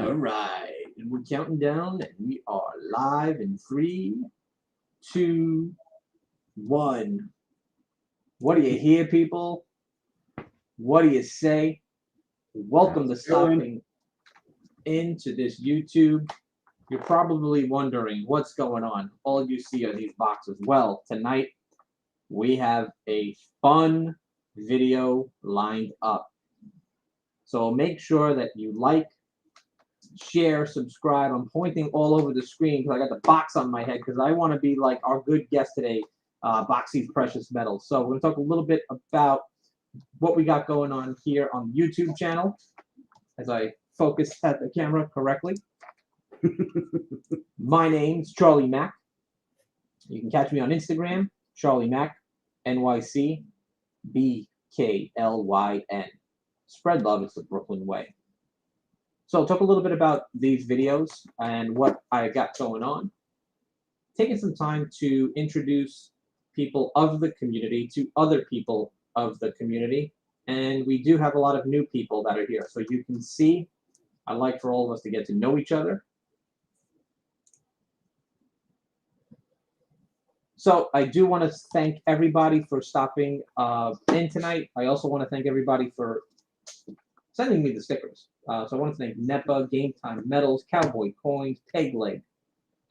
All right. And we're counting down, and we are live in 3, 2, 1. What do you hear, people? What do you say? Welcome to stopping into this YouTube. You're probably wondering what's going on. all you see are these boxes. Well, tonight we have a fun video lined up. So make sure that you like, share, subscribe. I'm pointing all over the screen because I got the box on my head because I want to be like our good guest today, Boxys Precious Metals. So we're going to talk a little bit about what we got going on here on the YouTube channel as I focus at the camera correctly. My name's Charlie Mac. You can catch me on Instagram, Charlie Mac, NYC, BKLYN. Spread love is the Brooklyn way. So I'll talk a little bit about these videos and what I got going on. Taking some time to introduce people of the community to other people of the community. And we do have a lot of new people that are here. So you can see, I'd like for all of us to get to know each other. So I do want to thank everybody for stopping in tonight. I also want to thank everybody for sending me the stickers. So I want to thank NEPA, Game Time Metals, Cowboy Coins, Peg Leg,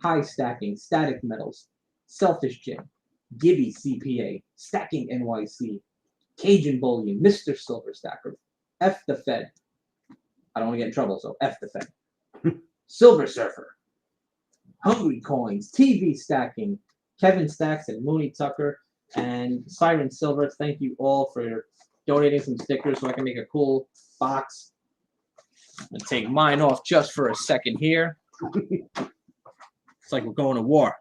High Stacking, Static Metals, Selfish Jim, Gibby CPA, Stacking NYC, Cajun Bullion, Mr. Silver Stacker, F the Fed. I don't want to get in trouble, so F the Fed. Silver Surfer, Hungry Coins, TV Stacking, Kevin Stacks and Mooney Tucker, and Siren Silver. Thank you all for donating some stickers so I can make a cool box. I'm going to take mine off just for a second here. It's like we're going to war.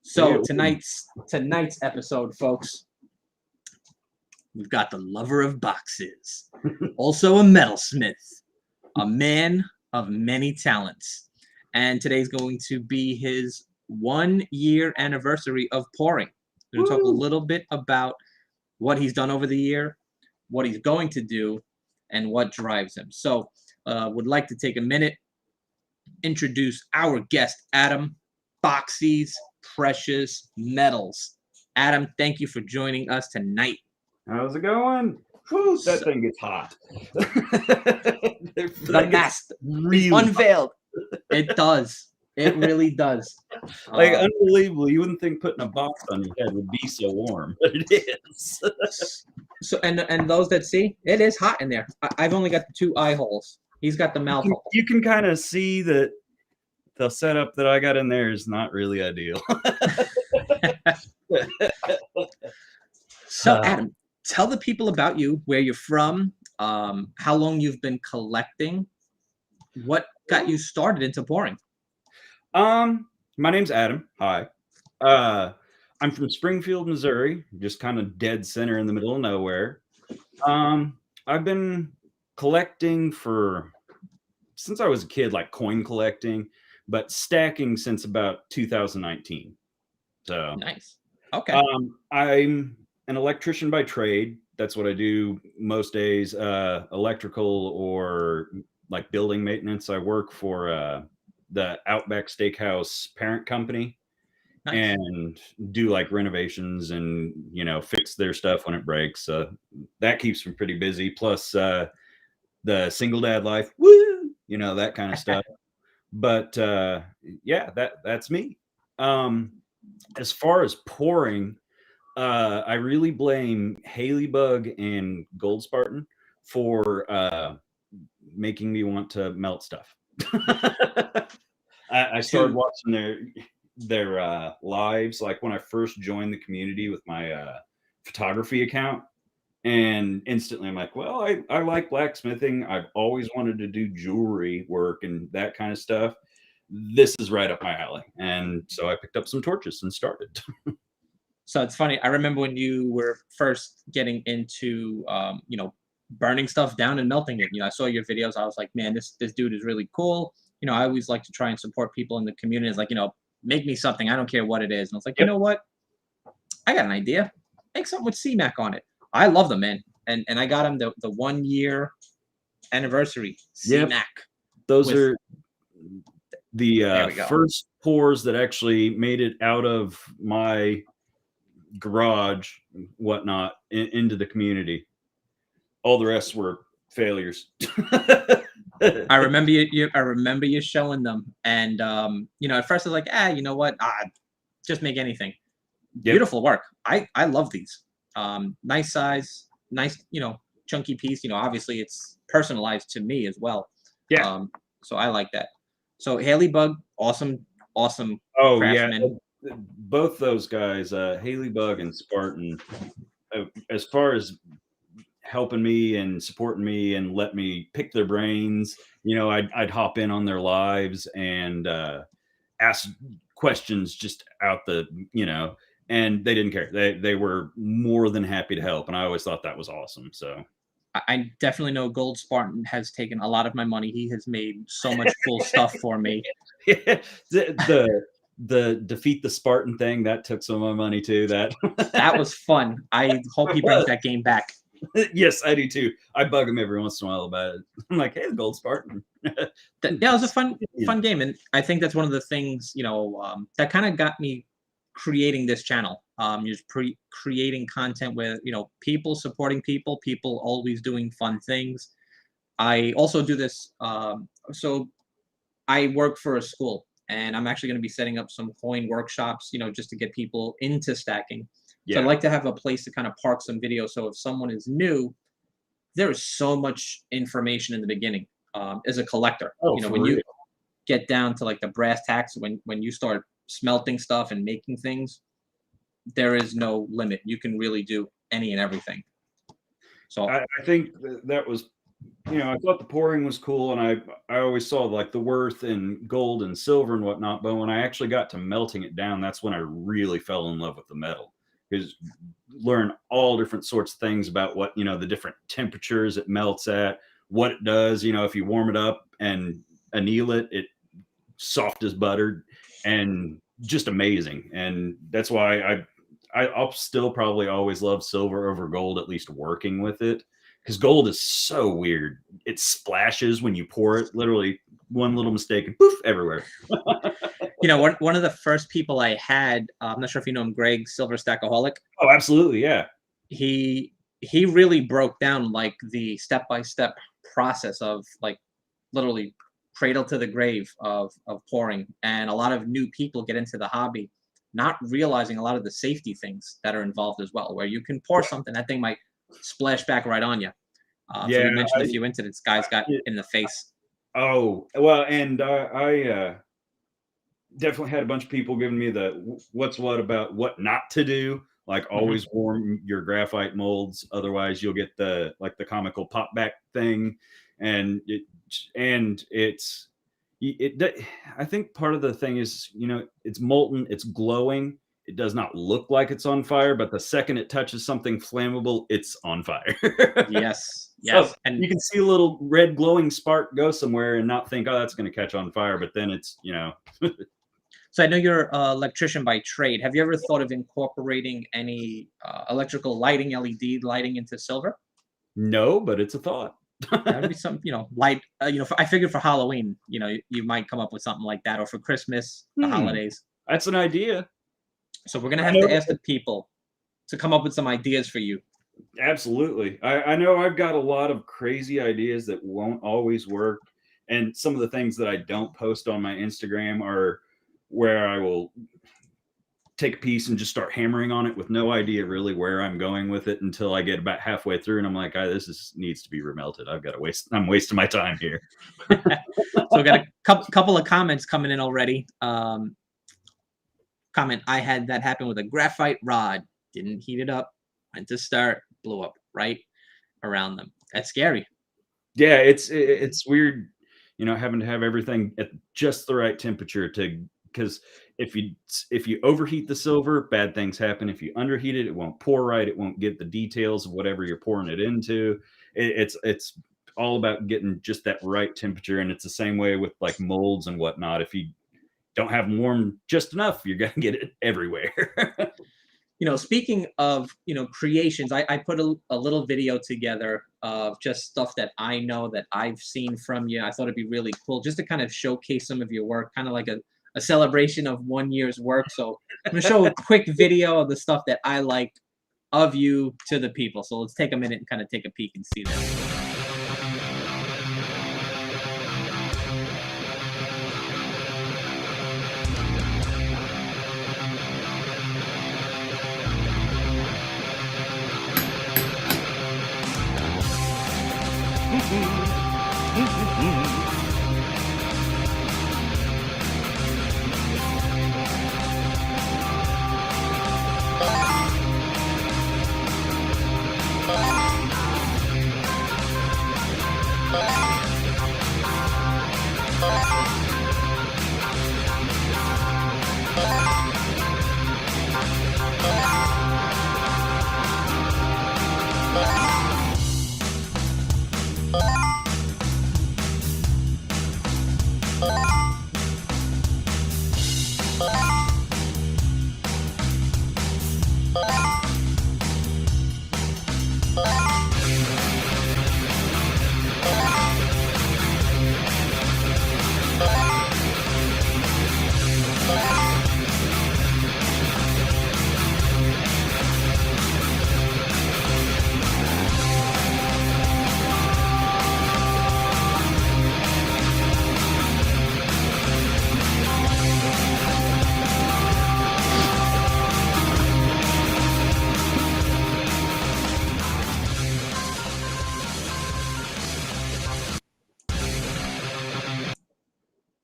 So tonight's episode, folks, we've got the lover of boxes, also a metalsmith, a man of many talents. And today's going to be his 1-year anniversary of pouring. We're going to talk a little bit about what he's done over the year, what he's going to do, and what drives him. So would like to take a minute, introduce our guest, Adam, Boxys Precious Metals. Adam, thank you for joining us tonight. How's it going? Whew, that thing gets hot. The mask really unveiled. It does. It really does. Like, unbelievable. You wouldn't think putting a box on your head would be so warm, but it is. So, and those that see, it is hot in there. I've only got the 2 eye holes. He's got the mouth hole. You can kind of see that the setup that I got in there is not really ideal. So, Adam, tell the people about you, where you're from, how long you've been collecting, what got you started into pouring. My name's Adam. Hi. I'm from Springfield, Missouri, just kind of dead center in the middle of nowhere. I've been collecting since I was a kid, like coin collecting, but stacking since about 2019. So nice. Okay. I'm an electrician by trade. That's what I do most days. Electrical or like building maintenance. I work for the Outback Steakhouse parent company. Nice. And do like renovations and, fix their stuff when it breaks. That keeps me pretty busy. Plus the single dad life, woo, that kind of stuff. But yeah, that's me. As far as pouring, I really blame Haley Bug and Gold Spartan for making me want to melt stuff. I started watching their lives like when I first joined the community with my photography account, and instantly I'm like, well, I like blacksmithing. I've always wanted to do jewelry work and that kind of stuff. This is right up my alley. And so I picked up some torches and started. So it's funny. I remember when you were first getting into burning stuff down and melting it. I saw your videos. I was like, man, this dude is really cool. I always like to try and support people in the community. It's like, make me something. I don't care what it is. And I was like, you know what? I got an idea. Make something with CMac on it. I love them, man. And I got him the 1-year anniversary CMac. Those With- are the There we go. first pours that actually made it out of my garage, whatnot, into the community. All the rest were failures. I remember I remember you showing them, and at first I was like, you know what? Just make anything. Yep. Beautiful work. I love these. Nice size, nice, chunky piece. Obviously it's personalized to me as well. Yeah. So I like that. So Haley Bug, awesome Oh craftsman. yeah, both those guys, Haley Bug and Spartan, as far as helping me and supporting me and let me pick their brains, I'd hop in on their lives and ask questions just out the, and they didn't care. They were more than happy to help, and I always thought that was awesome. So I definitely know Gold Spartan has taken a lot of my money. He has made so much cool stuff for me. the defeat the Spartan thing, that took some of my money too. That was fun. I hope he brings that game back. Yes, I do too. I bug him every once in a while about it. I'm like, hey, the Gold Spartan. It was a fun game, and I think that's one of the things that kind of got me creating this channel. Just creating content with people supporting people always doing fun things. I also do this. So I work for a school, and I'm actually going to be setting up some coin workshops, just to get people into stacking. Yeah. So I'd like to have a place to kind of park some videos. So if someone is new, there is so much information in the beginning as a collector. When you get down to like the brass tacks, when you start smelting stuff and making things, there is no limit. You can really do any and everything. So I think that was, I thought the pouring was cool, and I always saw like the worth in gold and silver and whatnot. But when I actually got to melting it down, that's when I really fell in love with the metal. Because learn all different sorts of things about what, the different temperatures it melts at, what it does. If you warm it up and anneal it, it's soft as butter and just amazing. And that's why I'll still probably always love silver over gold, at least working with it. Because gold is so weird. It splashes when you pour it. Literally one little mistake and poof, everywhere. One of the first people I had, I'm not sure if you know him, Greg, Silver Stackaholic. Oh, absolutely, yeah. He really broke down like the step-by-step process of like literally cradle to the grave of pouring. And a lot of new people get into the hobby not realizing a lot of the safety things that are involved as well, where you can pour something, that thing might splash back right on you. So you mentioned a few incidents guys got in the face. Oh, well, and I definitely had a bunch of people giving me the what's what about what not to do. Like always warm your graphite molds, otherwise you'll get the comical pop back thing. And I think part of the thing is, it's molten, it's glowing. It does not look like it's on fire, but the second it touches something flammable, it's on fire. Yes. So and you can see a little red glowing spark go somewhere and not think, oh, that's going to catch on fire. But then it's, So I know you're an electrician by trade. Have you ever thought of incorporating any electrical lighting, LED lighting into silver? No, but it's a thought. That would be some, light. I figured for Halloween, you might come up with something like that, or for Christmas, the holidays. That's an idea. So we're gonna have to ask the people to come up with some ideas for you. Absolutely. I know I've got a lot of crazy ideas that won't always work, and some of the things that I don't post on my Instagram are where I will take a piece and just start hammering on it with no idea really where I'm going with it until I get about halfway through and I'm like, this needs to be remelted. I'm wasting my time here. So we got a couple of comments coming in already. Comment, I had that happen with a graphite rod. Didn't heat it up. Went to start, blew up right around them. That's scary. Yeah, it's weird, having to have everything at just the right temperature because if you overheat the silver, bad things happen. If you underheat it, it won't pour right. It won't get the details of whatever you're pouring it into. It's all about getting just that right temperature. And it's the same way with like molds and whatnot. If you don't have them warm just enough, you're going to get it everywhere. Speaking of, creations, I put a little video together of just stuff that I know that I've seen from you. I thought it'd be really cool just to kind of showcase some of your work, kind of like a celebration of 1 year's work. So I'm going to show a quick video of the stuff that I like of you to the people. So let's take a minute and kind of take a peek and see this.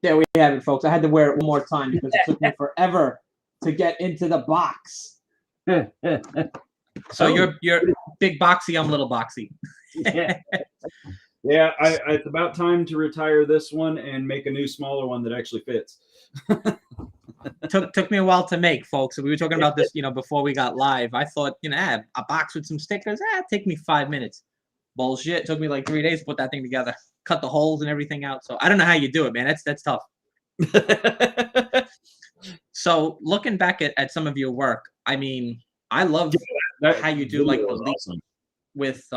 There we have it, folks. I had to wear it one more time because it took me forever to get into the box. So you're big Boxy, I'm little Boxy. Yeah, it's about time to retire this one and make a new smaller one that actually fits. Took me a while to make, folks. We were talking about this, before we got live. I thought, a box with some stickers, take me 5 minutes. Bullshit. Took me like 3 days to put that thing together, cut the holes and everything out. So I don't know how you do it, man. That's tough. So looking back at some of your work, I mean, I love how you do like the leaves awesome. With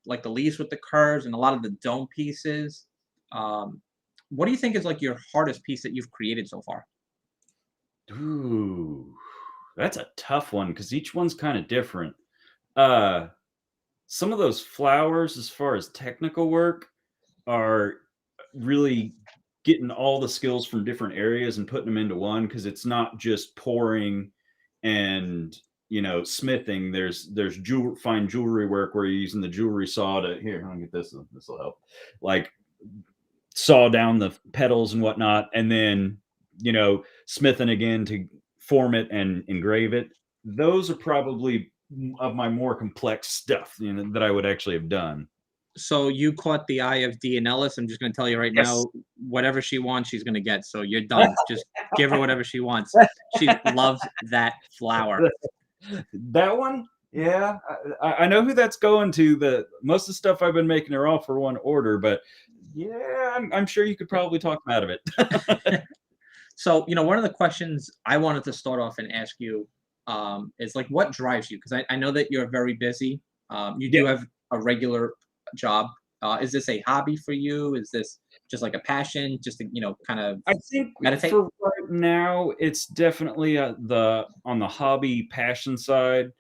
like the leaves with the curves and a lot of the dome pieces. What do you think is like your hardest piece that you've created so far? Ooh, that's a tough one because each one's kind of different. Some of those flowers, as far as technical work, are really getting all the skills from different areas and putting them into one, because it's not just pouring and smithing. There's fine jewelry work where you're using the jewelry saw to I'll get this will help, like saw down the petals and whatnot, and then smithing again to form it and engrave it. Those are probably of my more complex stuff that I would actually have done. So you caught the eye of Dee and Ellis. I'm just going to tell you right now, whatever she wants, she's going to get. So you're done. Just give her whatever she wants. She loves that flower. That one? Yeah. I know who that's going to. Most of the stuff I've been making are all for one order, but yeah, I'm sure you could probably talk them out of it. So, one of the questions I wanted to start off and ask you is like, what drives you? Because I know that you're very busy. You do have a regular job. Is this a hobby for you? Is this just like a passion, just to kind of I think meditate? For right now, it's definitely on the hobby passion side.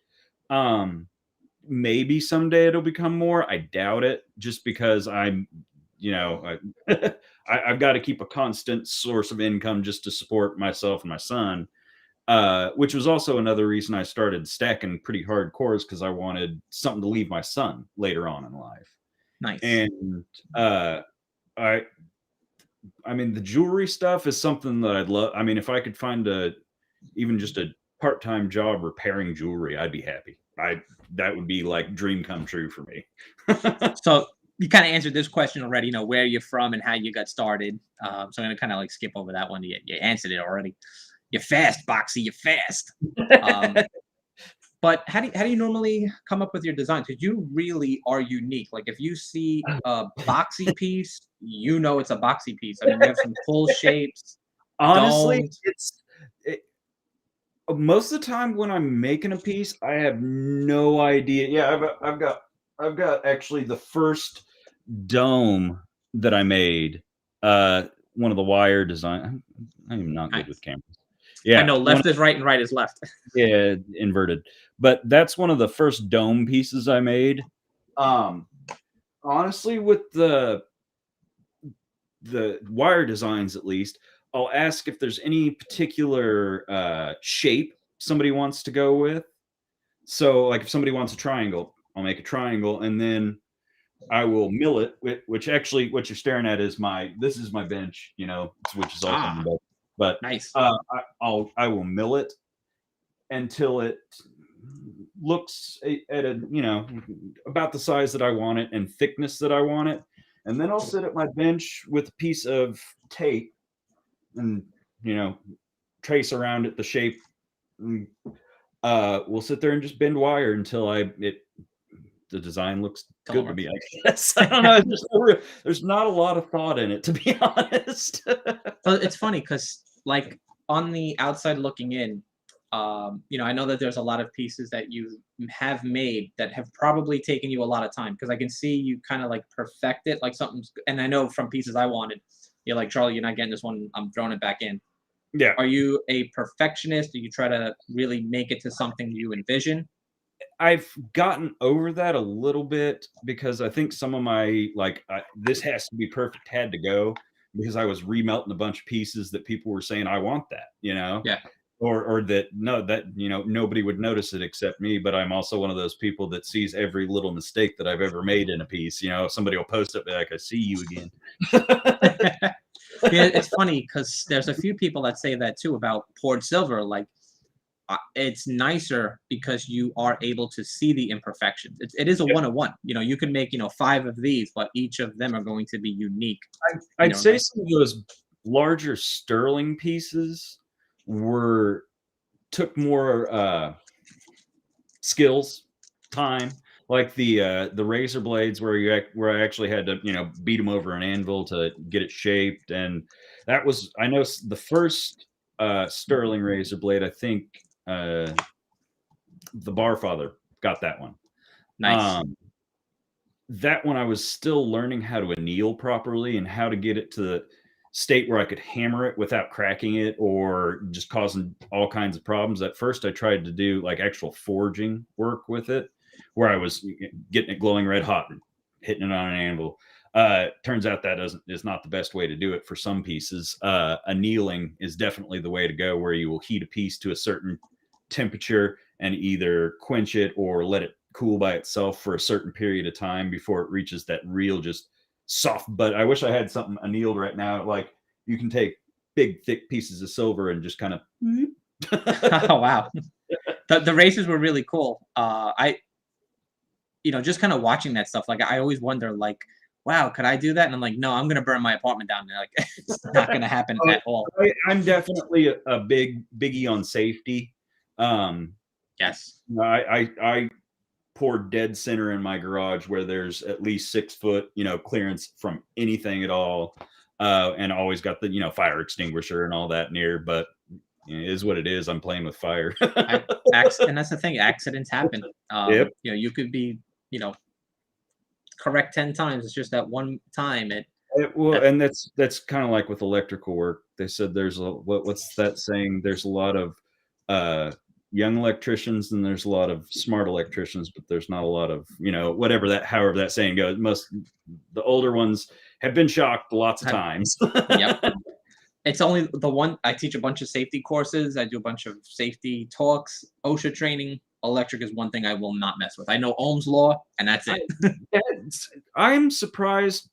Maybe someday it'll become more. I doubt it, just because I'm I've got to keep a constant source of income just to support myself and my son, which was also another reason I started stacking pretty hardcore, because I wanted something to leave my son later on in life. Nice. And I mean, the jewelry stuff is something that I'd love. I mean, if I could find even just a part-time job repairing jewelry, I'd be happy. That would be like dream come true for me. So you kind of answered this question already, where you're from and how you got started. So I'm going to kind of like skip over that one. You answered it already. You're fast, Boxy. You're fast. But how do you normally come up with your designs? Because you really are unique. Like if you see a Boxy piece, it's a Boxy piece. I mean, you have some cool shapes. Honestly, Most of the time when I'm making a piece, I have no idea. Yeah, I've got actually the first dome that I made. One of the wire design. I'm not good with Nice. cameras. I Yeah, know one left is right and right is left. yeah, inverted. But that's one of the first dome pieces I made. Honestly, with the wire designs at least, I'll ask if there's any particular shape somebody wants to go with. So like if somebody wants a triangle, I'll make a triangle and then I will mill it, which actually what you're staring at is this is my bench, which is also my bench. But Nice. I will mill it until it looks at a about the size that I want it and thickness that I want it, and then I'll sit at my bench with a piece of tape and trace around it the shape. And, we'll sit there and just bend wire until the design looks good to me. I guess I don't know. There's not a lot of thought in it, to be honest. Well, it's funny because like on the outside looking in, I know that there's a lot of pieces that you have made that have probably taken you a lot of time because I can see you kind of like perfect it, like something's. And I know from pieces I wanted, you're like, Charlie, you're not getting this one. I'm throwing it back in. Yeah. Are you a perfectionist? Do you try to really make it to something you envision? I've gotten over that a little bit because I think some of my this has to be perfect had to go because I was remelting a bunch of pieces that people were saying I want that, Yeah. or that nobody would notice it except me. But I'm also one of those people that sees every little mistake that I've ever made in a piece. Somebody will post it like, I see you again. Yeah, it's funny because there's a few people that say that too about poured silver. Like, it's nicer because you are able to see the imperfections. It is a one-on-one. You can make 5 of these, but each of them are going to be unique. I'd say some of those larger sterling pieces took more skills, time, like the razor blades where I actually had to beat them over an anvil to get it shaped, and that was I know the first sterling razor blade. I think the Barfather got that one. Nice. That one I was still learning how to anneal properly and how to get it to the state where I could hammer it without cracking it or just causing all kinds of problems. At first, I tried to do like actual forging work with it, where I was getting it glowing red hot and hitting it on an anvil. Turns out that is not the best way to do it for some pieces. Annealing is definitely the way to go, where you will heat a piece to a certain temperature and either quench it or let it cool by itself for a certain period of time before it reaches that real just soft. But I wish I had something annealed right now. Like you can take big thick pieces of silver and just kind of Oh wow. The races were really cool. Just kind of watching that stuff, like I always wonder, like, wow, could I do that? And I'm like, no, I'm gonna burn my apartment down. Like, it's not gonna happen at all. I'm definitely a biggie on safety. Yes. I pour dead center in my garage where there's at least 6 foot, clearance from anything at all. And always got the, fire extinguisher and all that near, but it is what it is. I'm playing with fire. And that's the thing, accidents happen. Yep. You could be, correct 10 times. It's just that one time And that's kind of like with electrical work. They said there's what's that saying? There's a lot of young electricians and there's a lot of smart electricians, but there's not a lot of however that saying goes. The older ones have been shocked lots of times. Yep. It's only the one. I teach a bunch of safety courses. I do a bunch of safety talks, OSHA training. Electric is one thing I will not mess with. I know Ohm's law, and that's it. I'm surprised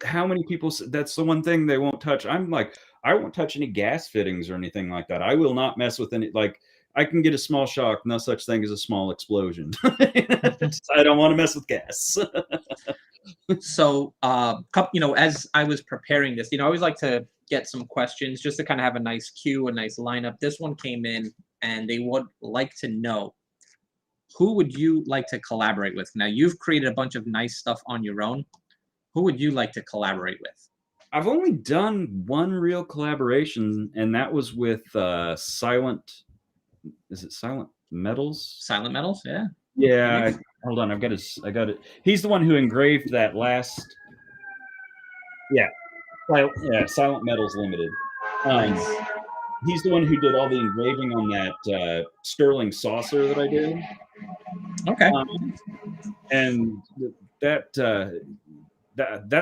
how many people that's the one thing they won't touch. I'm like, I won't touch any gas fittings or anything like that. I will not mess with any, like, I can get a small shock, no such thing as a small explosion. I don't want to mess with gas. So, as I was preparing this, I always like to get some questions just to kind of have a nice queue, a nice lineup. This one came in and they would like to know, who would you like to collaborate with? Now, you've created a bunch of nice stuff on your own. Who would you like to collaborate with? I've only done one real collaboration, and that was with Silent is it Silent Metals? Silent Metals, yeah. Yeah, hold on. I got it. He's the one who engraved that last. Yeah, Silent Metals Limited. Nice. He's the one who did all the engraving on that sterling saucer that I did. Okay. And that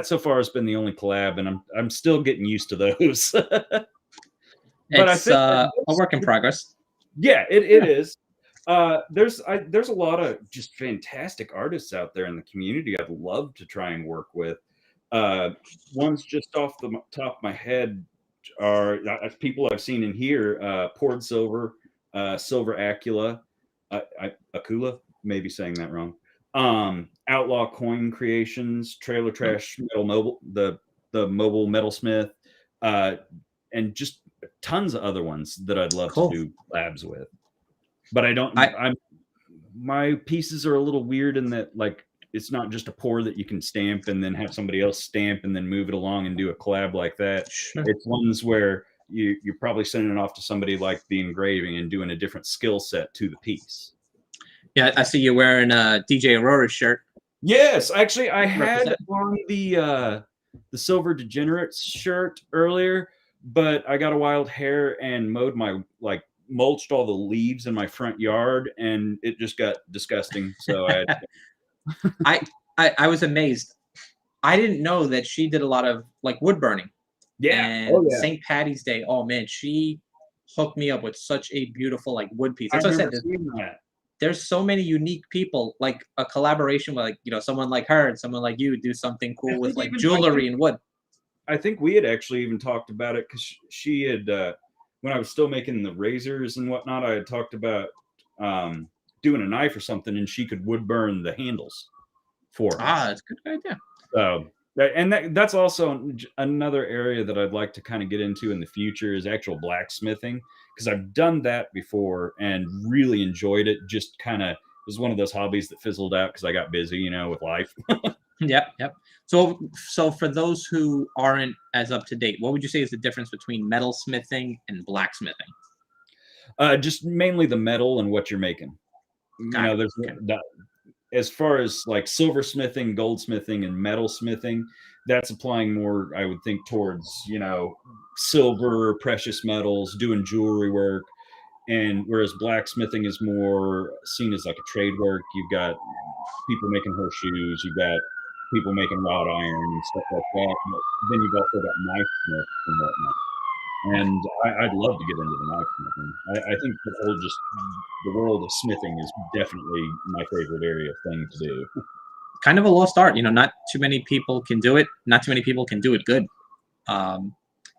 so far has been the only collab, and I'm still getting used to those. But It's a work in progress. Yeah, it is. There's a lot of just fantastic artists out there in the community I'd love to try and work with. Ones just off the top of my head are people I've seen in here: Poured Silver, Silver Acula, Akula, maybe saying that wrong. Outlaw Coin Creations, Trailer Trash Metal Mobile, the Mobile Metalsmith, and just tons of other ones that I'd love to do labs with. But my pieces are a little weird in that, like, it's not just a pour that you can stamp and then have somebody else stamp and then move it along and do a collab like that. Sure. It's ones where you're probably sending it off to somebody like the engraving and doing a different skill set to the piece. Yeah, I see you wearing a DJ Aurora shirt. Yes, actually, I had on the Silver Degenerates shirt earlier, but I got a wild hair and mowed my mulched all the leaves in my front yard, and it just got disgusting. So I was amazed. I didn't know that she did a lot of like wood burning. Yeah. And St. Patty's Day. Oh man, she hooked me up with such a beautiful like wood piece. That's what I said. There's so many unique people, like a collaboration with, like, someone like her and someone like you do something cool with like jewelry and wood. I think we had actually even talked about it because she had, when I was still making the razors and whatnot, I had talked about doing a knife or something, and she could wood burn the handles for us. That's a good idea. So, and that's also another area that I'd like to kind of get into in the future is actual blacksmithing, because I've done that before and really enjoyed it. Just kind of was one of those hobbies that fizzled out because I got busy, with life. Yep. So for those who aren't as up to date, what would you say is the difference between metalsmithing and blacksmithing? Just mainly the metal and what you're making. There's as far as like silversmithing, goldsmithing, and metalsmithing, that's applying more, I would think, towards silver, precious metals, doing jewelry work, and whereas blacksmithing is more seen as like a trade work. You've got people making horseshoes, you've got people making wrought iron and stuff like that. But then you've also got knife smiths and whatnot. And I'd love to get into the knife smithing. I think the world of smithing is definitely my favorite area of thing to do. Kind of a lost art, not too many people can do it. Not too many people can do it good. Do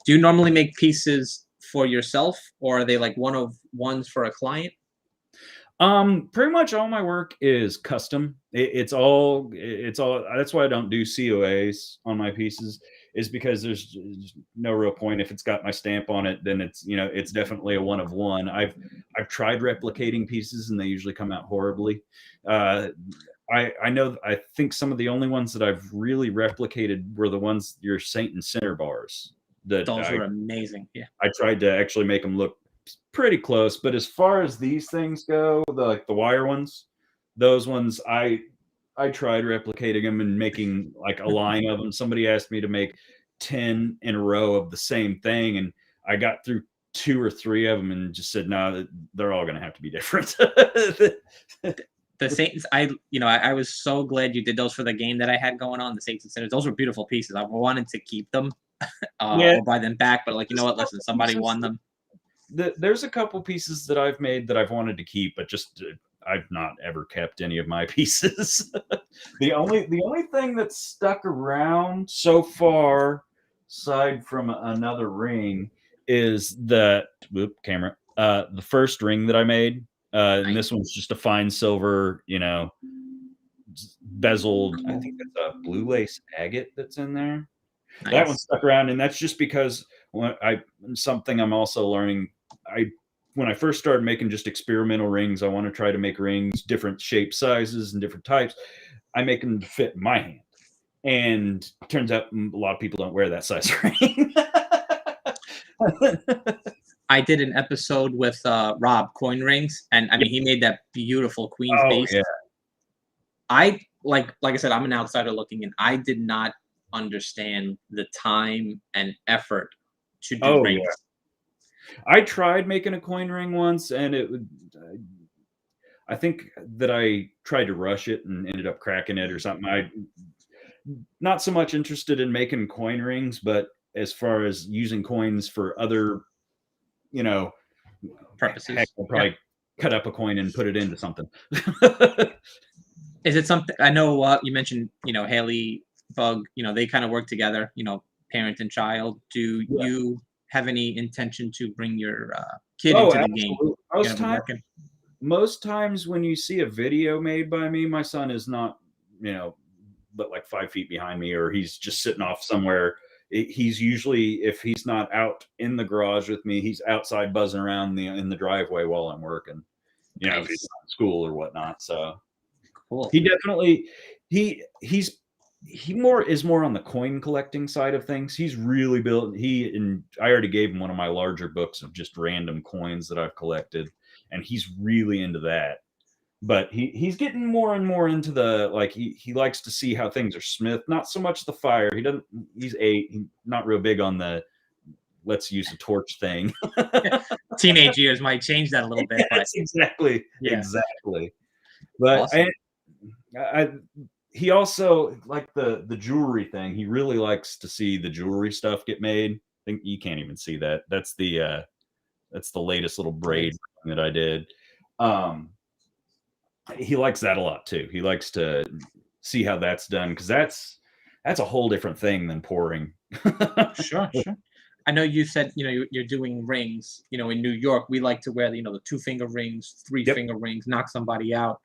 you normally make pieces for yourself, or are they like one of ones for a client? Pretty much all my work is custom. It's all. That's why I don't do COAs on my pieces, is because there's no real point. If it's got my stamp on it, then it's definitely a one of one. I've tried replicating pieces and they usually come out horribly. I think some of the only ones that I've really replicated were the ones, your Saint and Sinner bars. Those were amazing. Yeah, I tried to actually make them look pretty close, but as far as these things go, the wire ones, those ones, I tried replicating them and making like a line of them. Somebody asked me to make 10 in a row of the same thing, and I got through 2 or 3 of them and just said, no, they're all going to have to be different. The Saints, I was so glad you did those for the game that I had going on, the Saints and Sinners. Those were beautiful pieces. I wanted to keep them or buy them back, but like, listen, somebody won them. There's a couple pieces that I've made that I've wanted to keep, but just I've not ever kept any of my pieces. The only thing that's stuck around so far, aside from another ring, is the first ring that I made. And this one's just a fine silver, bezeled. I think it's a blue lace agate that's in there. Nice. That one stuck around, and that's just because something I'm also learning. When I first started making just experimental rings, I want to try to make rings different shape, sizes, and different types. I make them to fit my hand, and it turns out a lot of people don't wear that size ring. I did an episode with Rob Coin Rings, and I mean he made that beautiful Queen's Oh Beast. yeah. I like I said, I'm an outsider looking in. I did not understand the time and effort to do Oh rings. yeah. I tried making a coin ring once, and it would. I think that I tried to rush it and ended up cracking it or something. I not so much interested in making coin rings, but as far as using coins for other, you know, Purposes. heck, I'll probably cut up a coin and put it into something. Is it something I know? You mentioned, Haley Bug. They kind of work together. Parent and child. Do Yeah. you have any intention to bring your kid Oh, into the game? absolutely. Most times when you see a video made by me, my son is not, but like 5 feet behind me, or he's just sitting off somewhere. He's usually, if he's not out in the garage with me, he's outside buzzing around in the driveway while I'm working. If he's not in school or whatnot. So cool. He definitely is more on the coin collecting side of things. He's really built. I already gave him one of my larger books of just random coins that I've collected, and he's really into that. But he's getting more and more into the, like, he likes to see how things are smithed, not so much the fire. He's not real big on the let's use a torch thing. Teenage years might change that a little bit. Yes, exactly. Yeah. Exactly. But awesome. He also, like the jewelry thing, he really likes to see the jewelry stuff get made. I think you can't even see that. That's the latest little braid that I did. He likes that a lot too. He likes to see how that's done, because that's a whole different thing than pouring. Sure. I know you said you're doing rings. In New York, we like to wear the 2-finger rings, 3-finger rings, knock somebody out.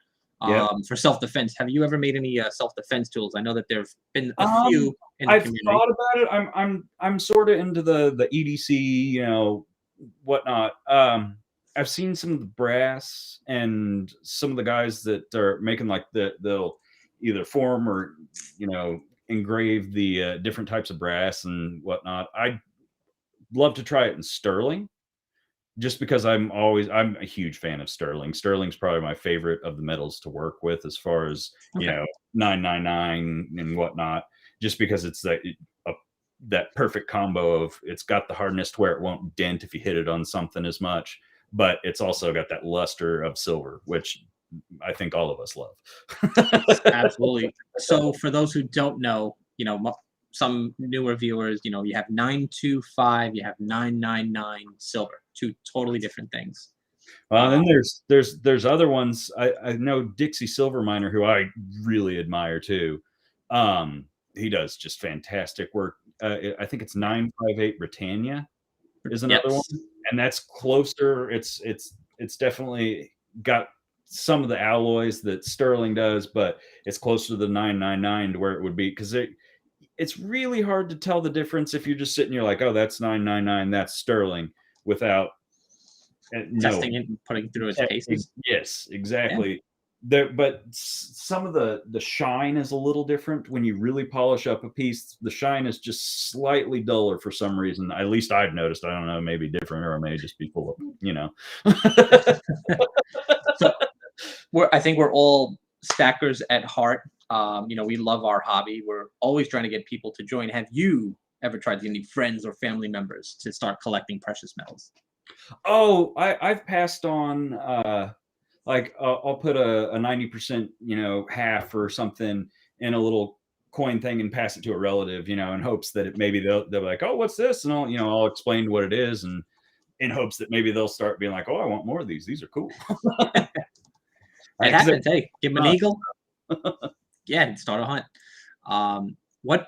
For self-defense. Have you ever made any self-defense tools? I know that there've been a few in the community. I've thought about it. I'm sort of into the EDC, whatnot. I've seen some of the brass and some of the guys that are making, like, they'll either form or engrave the different types of brass and whatnot. I'd love to try it in sterling, just because I'm a huge fan of sterling. Sterling's probably my favorite of the metals to work with, as far as 999 and whatnot, just because it's that perfect combo of, it's got the hardness to where it won't dent if you hit it on something as much, but it's also got that luster of silver, which I think all of us love. Absolutely. So for those who don't know, some newer viewers, you have 925, you have 999 silver, 2 totally different things. Well, then there's other ones. I know Dixie Silver Miner, who I really admire too. He does just fantastic work. I think it's 958 Britannia is another one, and that's closer. It's definitely got some of the alloys that sterling does, but it's closer to the 999 to where it would be, because it's really hard to tell the difference if you're just sitting. You're like, oh, that's 999, that's sterling, without testing it and putting through its paces. Yes, exactly. But some of the shine is a little different when you really polish up a piece. The shine is just slightly duller for some reason. At least I've noticed. I don't know, maybe different, or it may just be full of, So I think we're all stackers at heart. We love our hobby. We're always trying to get people to join. Have you ever tried to get any friends or family members to start collecting precious metals? Oh, I've passed on. I'll put a 90%, half or something in a little coin thing and pass it to a relative, in hopes that maybe they'll be like, oh, what's this? And I'll explain what it is, and in hopes that maybe they'll start being like, oh, I want more of these. These are cool. It happens. Hey, give them an eagle. Yeah, start a hunt. What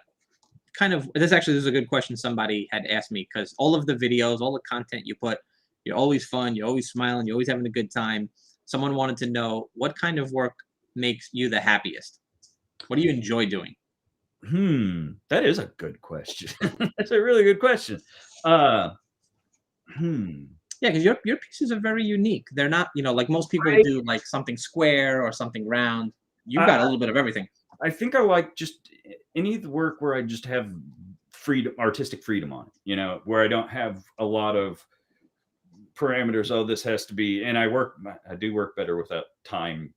kind of, this is a good question somebody had asked me, because all of the videos, all the content you put, you're always fun, you're always smiling, you're always having a good time. Someone wanted to know, what kind of work makes you the happiest? What do you enjoy doing? That is a good question. That's a really good question. Yeah, because your pieces are very unique. They're not, like most people do, like something square or something round. You've got a little bit of everything. I think I like just any of the work where I just have freedom, artistic freedom on it, where I don't have a lot of parameters. Oh, this has to be, and I do work better without time,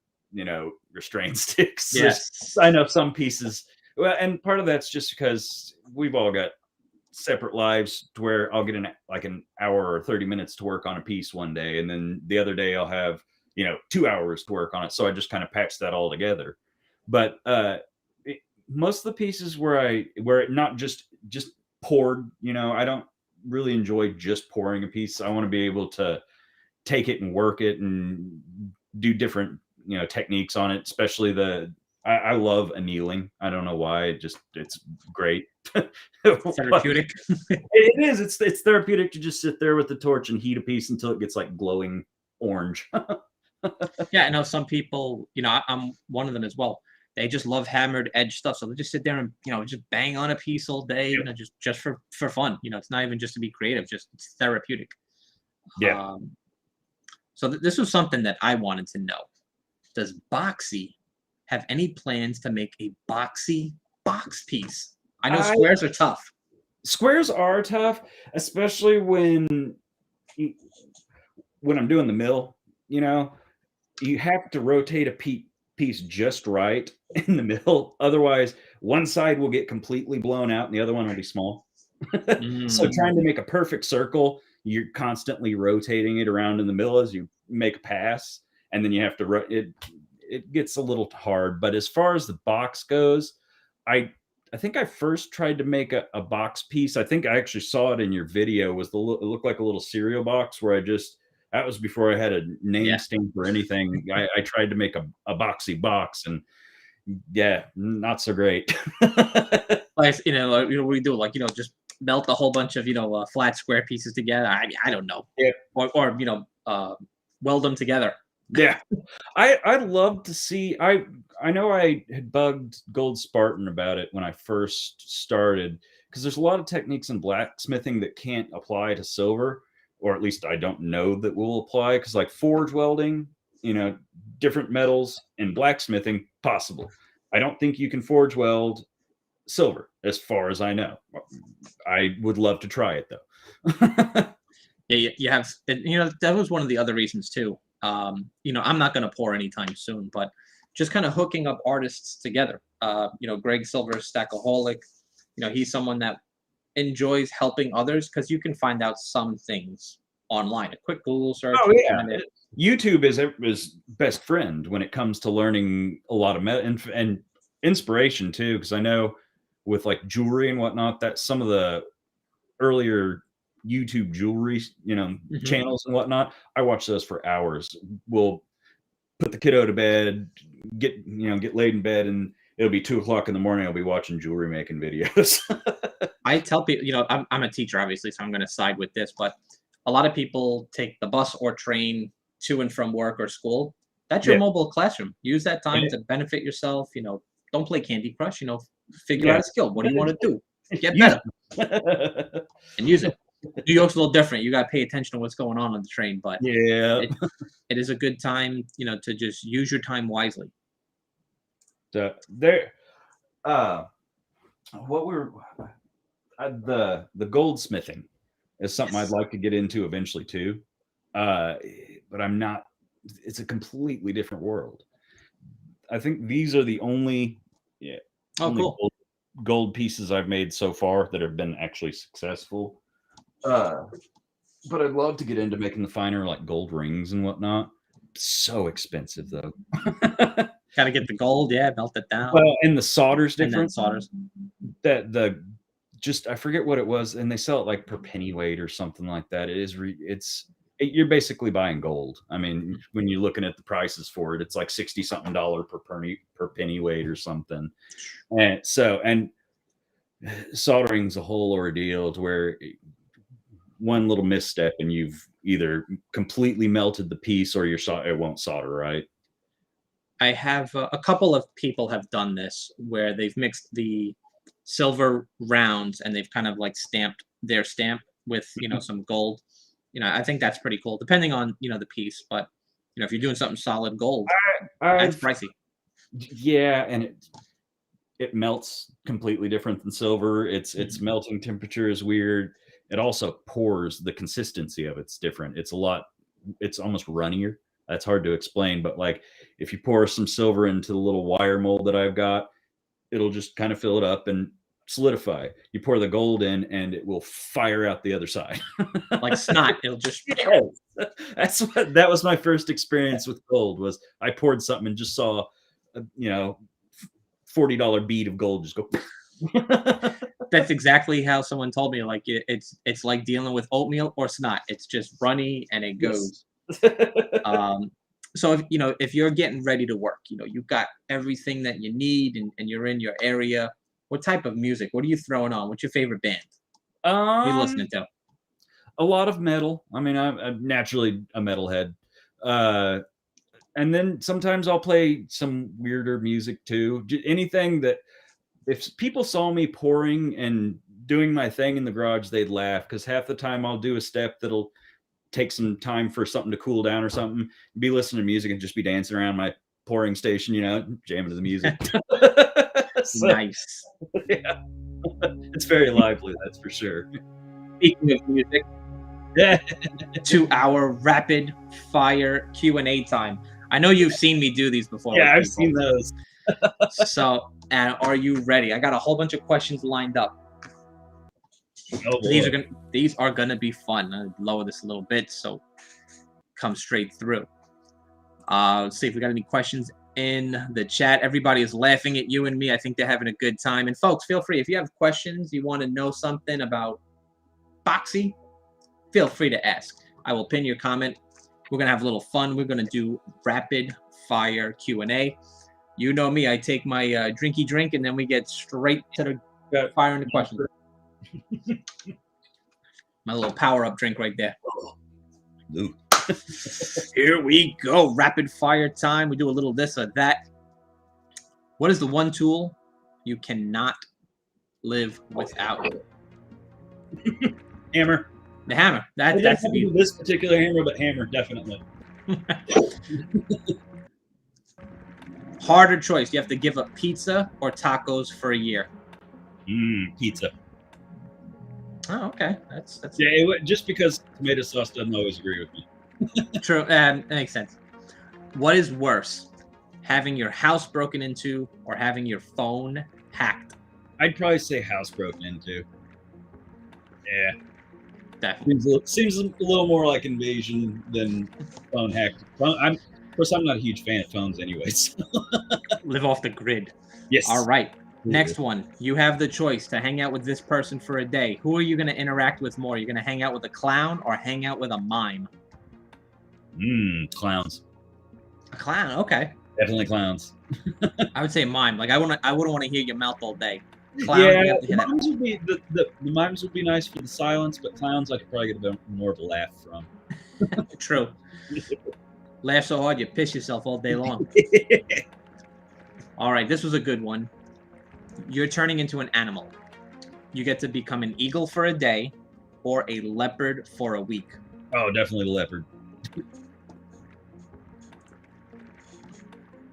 restraint sticks. Yes. I know some pieces, well, and part of that's just because we've all got separate lives to where I'll get an hour or 30 minutes to work on a piece one day, and then the other day I'll have 2 hours to work on it. So I just kind of patch that all together. But most of the pieces where it not just poured, I don't really enjoy just pouring a piece. I want to be able to take it and work it and do different techniques on it, especially I love annealing. I don't know why. It's great. Therapeutic. It is. It's therapeutic to just sit there with the torch and heat a piece until it gets like glowing orange. Yeah, I know some people, I'm one of them as well. They just love hammered edge stuff. So they just sit there and, just bang on a piece all day, just for fun. It's not even just to be creative, just it's therapeutic. Yeah. So this was something that I wanted to know. Does Boxy have any plans to make a Boxy box piece? I know squares are tough. Squares are tough, especially when I'm doing the mill, you have to rotate a piece just right in the middle. Otherwise, one side will get completely blown out and the other one will be small. So trying to make a perfect circle, you're constantly rotating it around in the middle as you make a pass, and then you have to it gets a little hard. But as far as the box goes, I think I first tried to make a box piece. I think I actually saw it in your video. It looked like a little cereal box where that was before I had a name stamp or anything. I tried to make a boxy box, and not so great. Like, we do just melt a whole bunch of flat square pieces together. I don't know. Yeah. Or weld them together. Yeah, I'd love to see. I know I had bugged Gold Spartan about it when I first started, because there's a lot of techniques in blacksmithing that can't apply to silver, or at least I don't know that will apply, because like forge welding, different metals, and blacksmithing, possible. I don't think you can forge weld silver, as far as I know. I would love to try it though. Yeah, you have, that was one of the other reasons too. I'm not going to pour anytime soon, but just kind of hooking up artists together. Greg Silver's Stackaholic, he's someone that enjoys helping others, because you can find out some things online. A quick Google search. Oh yeah, YouTube is his best friend when it comes to learning a lot of and inspiration too. Because I know with like jewelry and whatnot, that some of the earlier YouTube jewelry, channels and whatnot, I watch those for hours. We'll put the kiddo to bed, get laid in bed, and it'll be 2:00 in the morning. I'll be watching jewelry making videos. I tell people, I'm a teacher, obviously, so I'm going to side with this, but a lot of people take the bus or train to and from work or school. That's your mobile classroom. Use that time to benefit yourself. Don't play Candy Crush. Figure out a skill. What do you want to do? Get better and use it. New York's a little different. You got to pay attention to what's going on the train, but it is a good time, to just use your time wisely. The goldsmithing is something I'd like to get into eventually too, but I'm not. It's a completely different world. I think these are the only cool gold pieces I've made so far that have been actually successful. But I'd love to get into making the finer like gold rings and whatnot. So expensive though. Gotta get the gold, melt it down. Well, and the solder's different. Solders. I forget what it was, and they sell it like per pennyweight or something like that. You're basically buying gold. I mean, when you're looking at the prices for it, it's like $60-something per pennyweight or something. And soldering's a whole ordeal to where one little misstep and you've either completely melted the piece or it won't solder right. I have a couple of people have done this where they've mixed the silver rounds and they've kind of like stamped their stamp with some gold. I think that's pretty cool, depending on the piece. But if you're doing something solid gold, that's pricey. Yeah, and it melts completely different than silver. Its melting temperature is weird. it also pours. The consistency of it's different. It's almost runnier. That's hard to explain, but like if you pour some silver into the little wire mold that I've got, it'll just kind of fill it up and solidify. You pour the gold in and it will fire out the other side. Like snot, it'll just. Yes. That was my first experience with gold. Was I poured something and just saw a, $40 bead of gold just go. That's exactly how someone told me. Like it's like dealing with oatmeal or snot. It's just runny and it goes. So if you're getting ready to work, you've got everything that you need and you're in your area. What type of music? What are you throwing on? What's your favorite band? What are you listening to? A lot of metal. I mean, I'm naturally a metalhead. And then sometimes I'll play some weirder music too. Anything that, if people saw me pouring and doing my thing in the garage, they'd laugh, because half the time I'll do a step that'll take some time for something to cool down or something, be listening to music and just be dancing around my pouring station, jamming to the music. Nice. Yeah. It's very lively, that's for sure. Speaking of music, Yeah. 2-hour rapid fire Q&A time. I know you've seen me do these before. Yeah, I've seen those. So, are you ready? I got a whole bunch of questions lined up. Oh, these are gonna be fun. I'll lower this a little bit so come straight through. Let's see if we got any questions in the chat. Everybody is laughing at you and me. I think they're having a good time. And folks, feel free, if you have questions, you want to know something about Boxy, feel free to ask. I will pin your comment. We're gonna have a little fun. We're gonna do rapid fire Q&A. You know me, I take my drinky drink and then we get straight to the firing the questions. My little power-up drink right there. Ooh. Here we go. Rapid fire time. We do a little this or that. What is the one tool you cannot live without? Hammer. The hammer. That's this particular hammer, but hammer, definitely. Harder choice. You have to give up pizza or tacos for a year. Pizza. Oh, okay. That's Yeah, just because tomato sauce doesn't always agree with me. true. That makes sense. What is worse, having your house broken into or having your phone hacked? I'd probably say house broken into. Yeah. Definitely. Seems a little more like invasion than phone hack. Of course, I'm not a huge fan of phones anyways. Live off the grid. Yes. All right. Next one. You have the choice to hang out with this person for a day. Who are you going to interact with more? You're going to hang out with a clown or hang out with a mime? Clowns. A clown. Okay. Definitely clowns. I would say mime. Like I wouldn't want to hear your mouth all day. Clown, Yeah, the mimes would be nice for the silence, but clowns I could probably get a bit more of a laugh from. True. Laugh so hard you piss yourself all day long. All right, this was a good one. You're turning into an animal. You get to become an eagle for a day or a leopard for a week. Oh, definitely the leopard.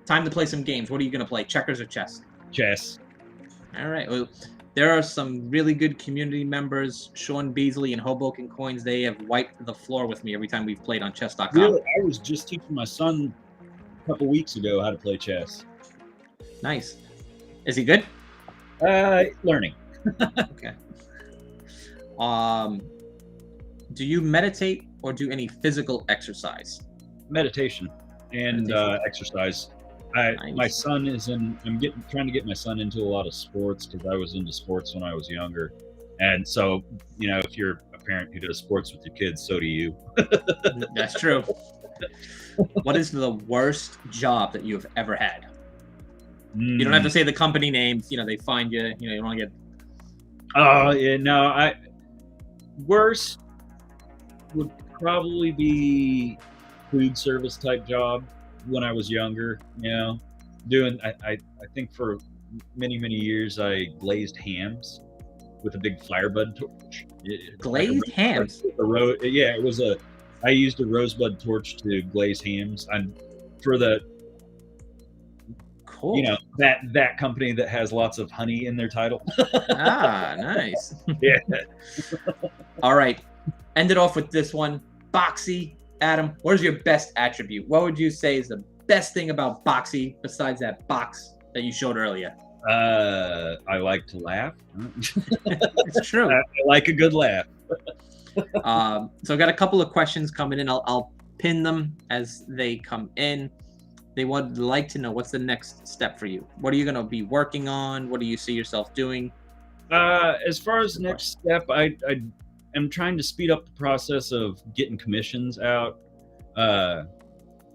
Time to play some games. What are you going to play, checkers or chess? Chess. All right. Well, there are some really good community members. Sean Beasley and Hoboken Coins, they have wiped the floor with me every time we've played on chess.com. Really? I was just teaching my son a couple weeks ago how to play chess. Nice. Is he good? Learning. Okay. Do you meditate or do any physical exercise? Meditation and exercise. Nice. My son is in. I'm trying to get my son into a lot of sports because I was into sports when I was younger, and so if you're a parent who does sports with your kids, so do you. That's true. What is the worst job that you have ever had? You don't have to say the company names. They find you. You don't want to get. Oh yeah, no. Worst would probably be food service type job when I was younger. Doing. I think for many years I glazed hams with a big firebud torch. Glazed hams. It was I used a rosebud torch to glaze hams. For the Cool. You know, that company that has lots of honey in their title. Ah, nice. Yeah. All right. End it off with this one. Boxy. Adam, what is your best attribute? What would you say is the best thing about Boxy besides that box that you showed earlier? I like to laugh. It's true. I like a good laugh. So I've got a couple of questions coming in. I'll pin them as they come in. They would like to know, what's the next step for you? What are you going to be working on? What do you see yourself doing? As far as next step, I am trying to speed up the process of getting commissions out.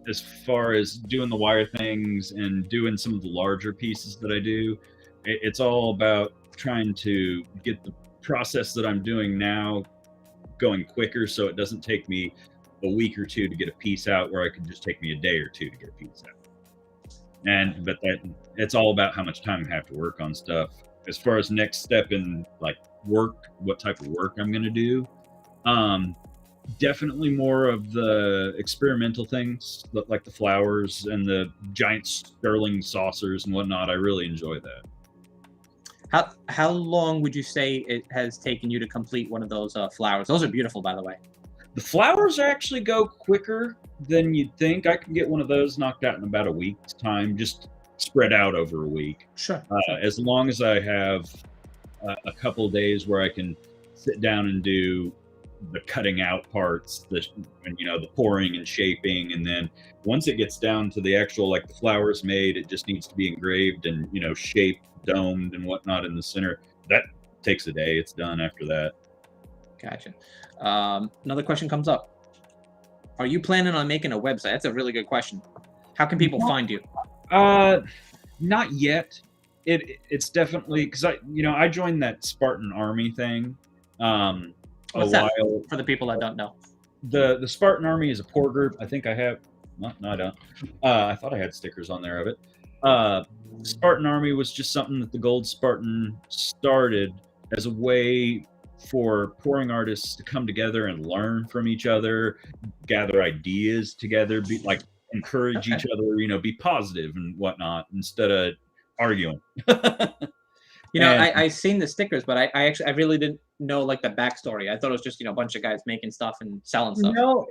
As far as doing the wire things and doing some of the larger pieces that I do, it's all about trying to get the process that I'm doing now going quicker, so it doesn't take me a week or two to get a piece out, where it could just take me a day or two to get a piece out. But it's all about how much time I have to work on stuff. As far as next step in like work, what type of work I'm going to do, definitely more of the experimental things, like the flowers and the giant sterling saucers and whatnot. I really enjoy that. How long would you say it has taken you to complete one of those flowers? Those are beautiful, by the way. The flowers actually go quicker than you'd think. I can get one of those knocked out in about a week's time, just spread out over a week. Sure. As long as I have a couple of days where I can sit down and do the cutting out parts, the pouring and shaping, and then once it gets down to the actual, like the flowers made, it just needs to be engraved and shaped, domed and whatnot in the center. That takes a day. It's done after that. Gotcha. Another question comes up. Are you planning on making a website? That's a really good question. How can people find you? Not yet. It's definitely because I joined that Spartan Army thing What's a that while. for the people that don't know? The Spartan Army is a poor group. I think I have. No, I don't. I thought I had stickers on there of it. Spartan Army was just something that the Gold Spartan started as a way for pouring artists to come together and learn from each other, gather ideas together, encourage each other, be positive and whatnot instead of arguing. I seen the stickers, but I really didn't know like the backstory. I thought it was just a bunch of guys making stuff and selling stuff. No,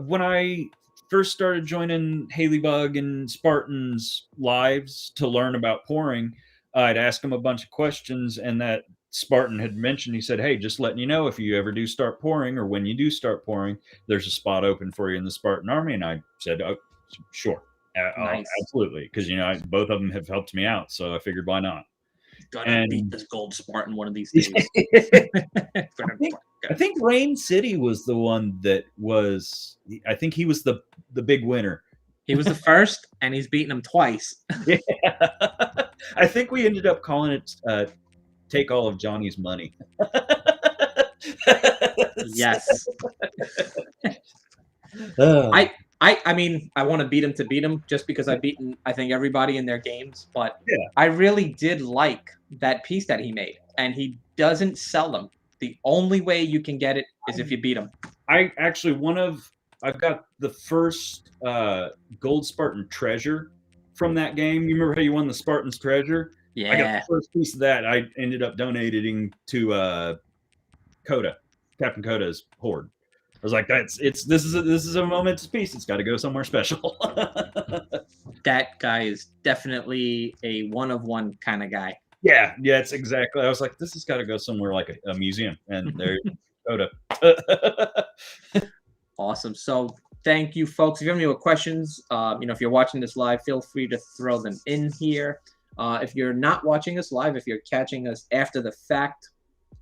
when I first started joining Haley-Bug and Spartans lives to learn about pouring, I'd ask him a bunch of questions, and that Spartan had mentioned, he said, hey, just letting you know, if you ever do start pouring, or when you do start pouring, there's a spot open for you in the Spartan Army. And I said, oh, sure. Nice. Absolutely. Because, both of them have helped me out. So I figured, why not? Gotta beat this Gold Spartan one of these days. I think Rain City was the one that was, I think he was the big winner. He was the first, and he's beaten him twice. Yeah. I think we ended up calling it Take All of Johnny's Money. Yes. I mean, I want to beat him just because I've beaten, I think, everybody in their games. But yeah. I really did like that piece that he made, and he doesn't sell them. The only way you can get it is if you beat him. I've got the first Gold Spartan treasure from that game. You remember how you won the Spartan's treasure? Yeah. I got the first piece of that. I ended up donating to Coda, Captain Coda's horde. I was like, this is a momentous piece. It's got to go somewhere special. That guy is definitely a one-of-one kind of guy. Yeah, it's exactly. I was like, this has got to go somewhere like a museum. And there's Coda. Awesome. So thank you, folks. If you have any more questions, if you're watching this live, feel free to throw them in here. If you're not watching us live, if you're catching us after the fact,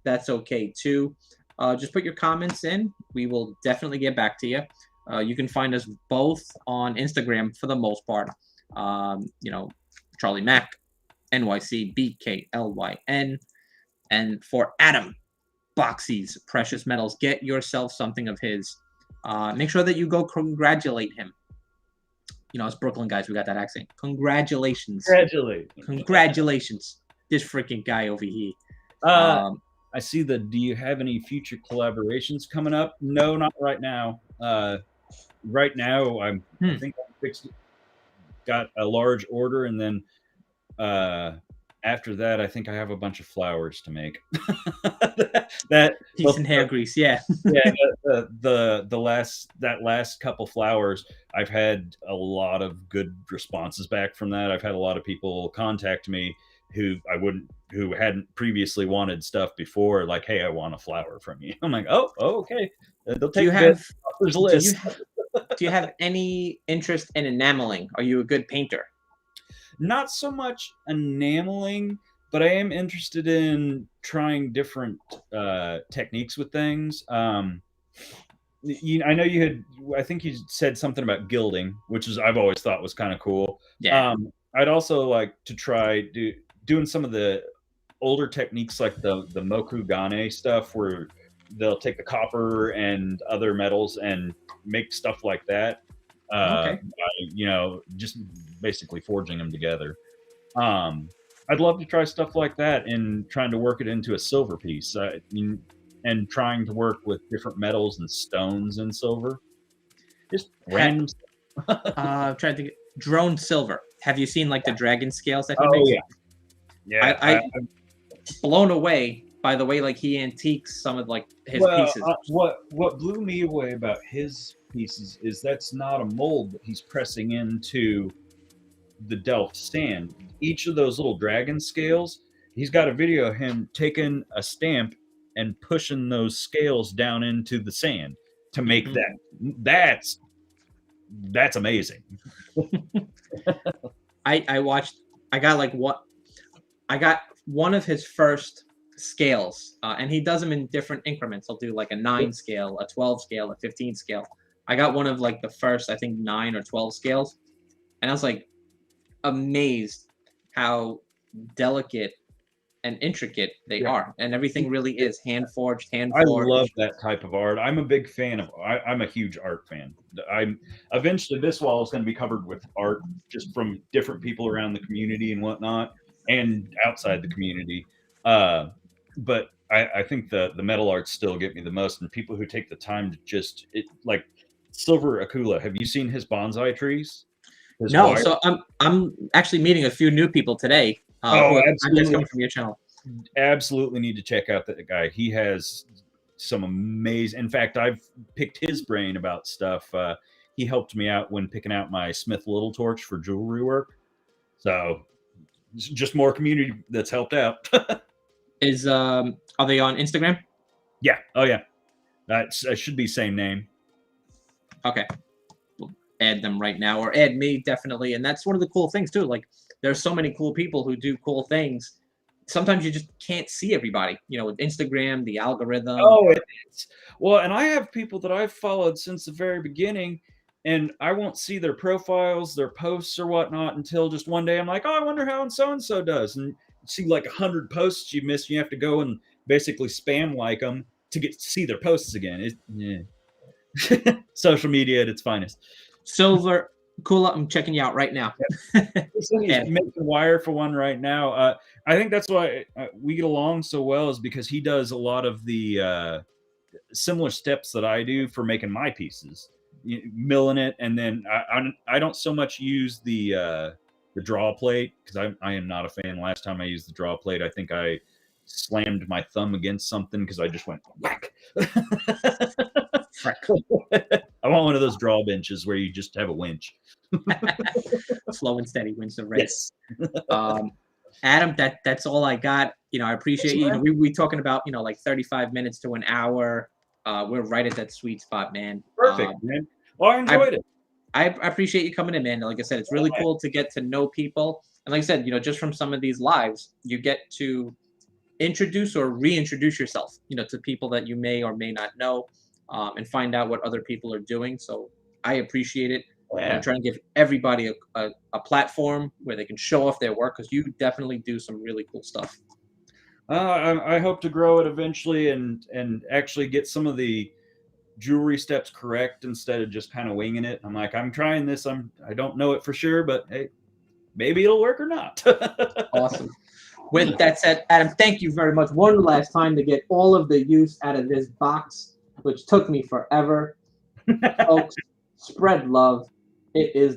that's okay too. Just put your comments in. We will definitely get back to you. You can find us both on Instagram for the most part. Charlie Mac, NYC BKLYN, and for Adam, Boxys Precious Metals. Get yourself something of his. Make sure that you go congratulate him. Us Brooklyn guys, we got that accent. Congratulations. Congratulations. This freaking guy over here. I see do you have any future collaborations coming up? No, not right now. Right now, I think I'm fixed got a large order, and then after that, I think I have a bunch of flowers to make. that Peace and hair grease, yeah. yeah, the last couple flowers, I've had a lot of good responses back from that. I've had a lot of people contact me who hadn't previously wanted stuff before, like, hey, I want a flower from you. I'm like, oh okay. They'll take list. Do you have any interest in enameling? Are you a good painter? Not so much enameling, but I am interested in trying different techniques with things. I know I think you said something about gilding, which is I've always thought was kind of cool. Yeah. I'd also like to try doing some of the older techniques, like the Mokugane stuff, where they'll take the copper and other metals and make stuff like that. Okay. Just basically forging them together. I'd love to try stuff like that and trying to work it into a silver piece. And trying to work with different metals and stones in silver. Just random. I'm trying to get drone silver. Have you seen like the dragon scales that he makes? Yeah. I'm blown away by the way like he antiques some of like his pieces. What blew me away about his pieces is that's not a mold that he's pressing into the Delft sand. Each of those little dragon scales, he's got a video of him taking a stamp and pushing those scales down into the sand to make that. That's amazing. I got one of his first scales, and he does them in different increments. He'll do like a 9 scale, a 12 scale, a 15 scale. I got one of like the first, I think 9 or 12 scales, and I was like amazed how delicate and intricate they are, and everything really is hand forged. I love that type of art. I'm a big fan of. I'm a huge art fan. Eventually this wall is going to be covered with art just from different people around the community and whatnot, and outside the community. But I think the metal arts still get me the most, and people who take the time to like Silver Akula. Have you seen his bonsai trees? No, so I'm actually meeting a few new people today. Absolutely. Coming from your channel. Absolutely need to check out that guy. He has some amazing. In fact, I've picked his brain about stuff. He helped me out when picking out my Smith Little torch for jewelry work. So, just more community that's helped out. Are they on Instagram? Yeah. Oh yeah. That should be same name. Okay. We'll add them right now, or add me definitely. And that's one of the cool things too. Like there's so many cool people who do cool things. Sometimes you just can't see everybody, with Instagram, the algorithm. Oh, well, and I have people that I've followed since the very beginning, and I won't see their profiles, their posts or whatnot until just one day I'm like, oh, I wonder how so-and-so does. And see like 100 posts you missed. You have to go and basically spam like them to get to see their posts again. Social media at its finest. Silver Akula, I'm checking you out right now. He's making wire for one right now. I think that's why we get along so well, is because he does a lot of the similar steps that I do for making my pieces, milling it, and then I don't so much use the draw plate, because I am not a fan. Last time I used the draw plate, I think I slammed my thumb against something because I just went whack. I want one of those draw benches where you just have a winch. Slow and steady wins the race. Yes. Adam, that's all I got. I appreciate you. We talking about like 35 minutes to an hour. We're right at that sweet spot, man. Perfect, man. Well, I enjoyed it. I appreciate you coming in, man. Like I said, it's really cool to get to know people. And like I said, just from some of these lives, you get to introduce or reintroduce yourself, to people that you may or may not know, and find out what other people are doing. So I appreciate it. Yeah. I'm trying to give everybody a platform where they can show off their work, because you definitely do some really cool stuff. I hope to grow it eventually and actually get some of the jewelry steps correct instead of just kind of winging it. I'm like, I'm trying this. I don't know it for sure, but hey, maybe it'll work or not. Awesome. With that said, Adam, thank you very much one last time to get all of the use out of this box, which took me forever. Folks, spread love. It is